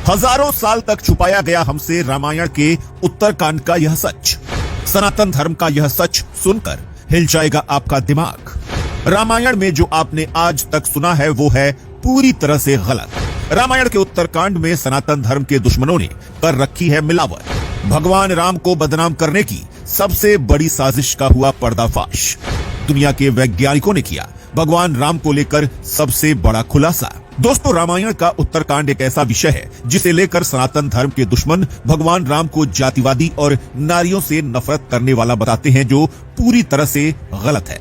हजारों साल तक छुपाया गया हमसे रामायण के उत्तरकांड का यह सच, सनातन धर्म का यह सच सुनकर हिल जाएगा आपका दिमाग। रामायण में जो आपने आज तक सुना है वो है पूरी तरह से गलत। रामायण के उत्तरकांड में सनातन धर्म के दुश्मनों ने कर रखी है मिलावट। भगवान राम को बदनाम करने की सबसे बड़ी साजिश का हुआ पर्दाफाश। दुनिया के वैज्ञानिकों ने किया भगवान राम को लेकर सबसे बड़ा खुलासा। दोस्तों, रामायण का उत्तरकांड एक ऐसा विषय है जिसे लेकर सनातन धर्म के दुश्मन भगवान राम को जातिवादी और नारियों से नफरत करने वाला बताते हैं, जो पूरी तरह से गलत है।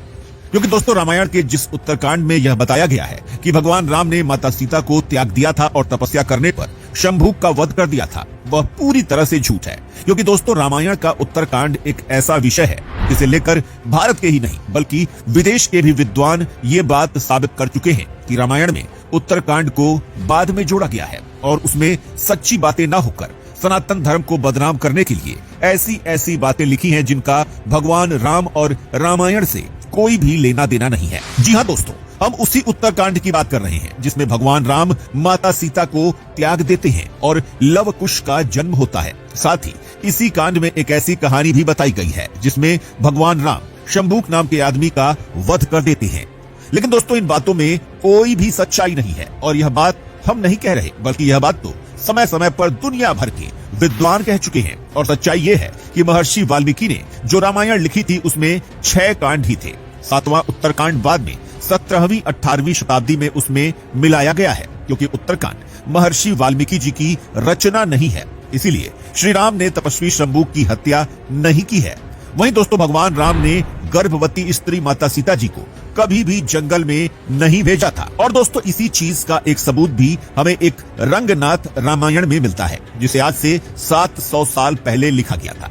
क्योंकि दोस्तों, रामायण के जिस उत्तरकांड में यह बताया गया है कि भगवान राम ने माता सीता को त्याग दिया था और तपस्या करने पर शंभूक का वध कर दिया था, वह पूरी तरह से झूठ है। क्योंकि दोस्तों, रामायण का उत्तरकांड एक ऐसा विषय है जिसे लेकर भारत के ही नहीं बल्कि विदेश के भी विद्वान ये बात साबित कर चुके हैं कि रामायण में उत्तरकांड को बाद में जोड़ा गया है और उसमें सच्ची बातें न होकर सनातन धर्म को बदनाम करने के लिए ऐसी ऐसी बातें लिखी हैं जिनका भगवान राम और रामायण से कोई भी लेना देना नहीं है। जी हाँ दोस्तों, हम उसी उत्तरकांड की बात कर रहे हैं जिसमें भगवान राम माता सीता को त्याग देते हैं और लव कुश का जन्म होता है। साथ ही इसी कांड में एक ऐसी कहानी भी बताई गई है जिसमें भगवान राम शंभूक नाम के आदमी का वध कर देते हैं। लेकिन दोस्तों, इन बातों में कोई भी सच्चाई नहीं है और यह बात हम नहीं कह रहे, बल्कि यह बात तो समय समय पर दुनिया भर के विद्वान कह चुके हैं। और सच्चाई ये है कि महर्षि वाल्मीकि ने जो रामायण लिखी थी उसमें 6 कांड ही थे। 7वां उत्तरकांड बाद में 17वीं 18वीं शताब्दी में उसमें मिलाया गया है, क्योंकि उत्तरकांड महर्षि वाल्मीकि जी की रचना नहीं है। इसीलिए श्री राम ने तपस्वी शंभूक की हत्या नहीं की है। वहीं दोस्तों, भगवान राम ने गर्भवती स्त्री माता सीता जी को कभी भी जंगल में नहीं भेजा था। और दोस्तों, इसी चीज का एक सबूत भी हमें एक रंगनाथ रामायण में मिलता है, जिसे आज से 700 साल पहले लिखा गया था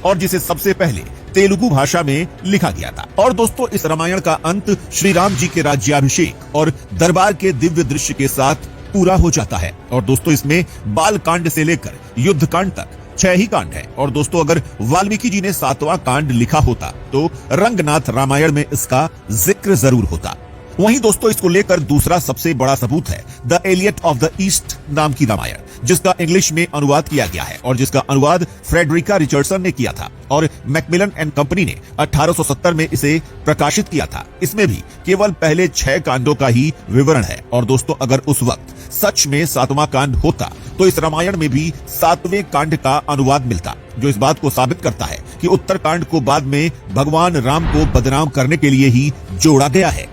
और जिसे सबसे पहले तेलुगु भाषा में लिखा गया था। और दोस्तों, इस रामायण का अंत श्री राम जी के राज्याभिषेक और दरबार के दिव्य दृश्य के साथ पूरा हो जाता है। और दोस्तों, इसमें बाल कांड से लेकर युद्ध कांड तक 6 ही कांड है। और दोस्तों, अगर वाल्मीकि जी ने 7वां कांड लिखा होता तो रंगनाथ रामायण में इसका जिक्र जरूर होता। वहीं दोस्तों, इसको लेकर दूसरा सबसे बड़ा सबूत है the Iliad of the East नाम की रामायण, जिसका इंग्लिश में अनुवाद किया गया है और जिसका अनुवाद फ्रेडरिका रिचर्डसन ने किया था और मैकमिलन एंड कंपनी ने 1870 में इसे प्रकाशित किया था। इसमें भी केवल पहले 6 कांडों का ही विवरण है। और दोस्तों, अगर उस वक्त सच में 7वां कांड होता तो इस रामायण में भी 7वें कांड का अनुवाद मिलता, जो इस बात को साबित करता है कि उत्तरकांड को बाद में भगवान राम को बदनाम करने के लिए ही जोड़ा गया है।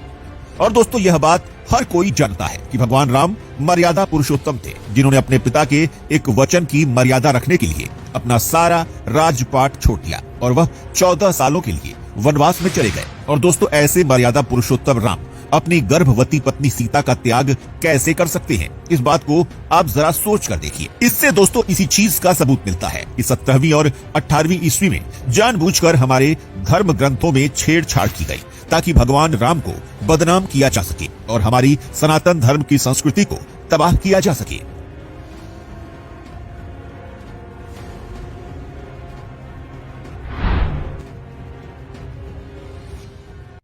और दोस्तों, यह बात हर कोई जानता है कि भगवान राम मर्यादा पुरुषोत्तम थे, जिन्होंने अपने पिता के एक वचन की मर्यादा रखने के लिए अपना सारा राजपाट छोड़ दिया और वह 14 सालों के लिए वनवास में चले गए। और दोस्तों, ऐसे मर्यादा पुरुषोत्तम राम अपनी गर्भवती पत्नी सीता का त्याग कैसे कर सकते हैं? इस बात को आप जरा सोच कर देखिए। इससे दोस्तों, इसी चीज का सबूत मिलता है कि 17वीं और 18वीं ईस्वी में जानबूझकर हमारे धर्म ग्रंथों में छेड़छाड़ की गई ताकि भगवान राम को बदनाम किया जा सके और हमारी सनातन धर्म की संस्कृति को तबाह किया जा सके।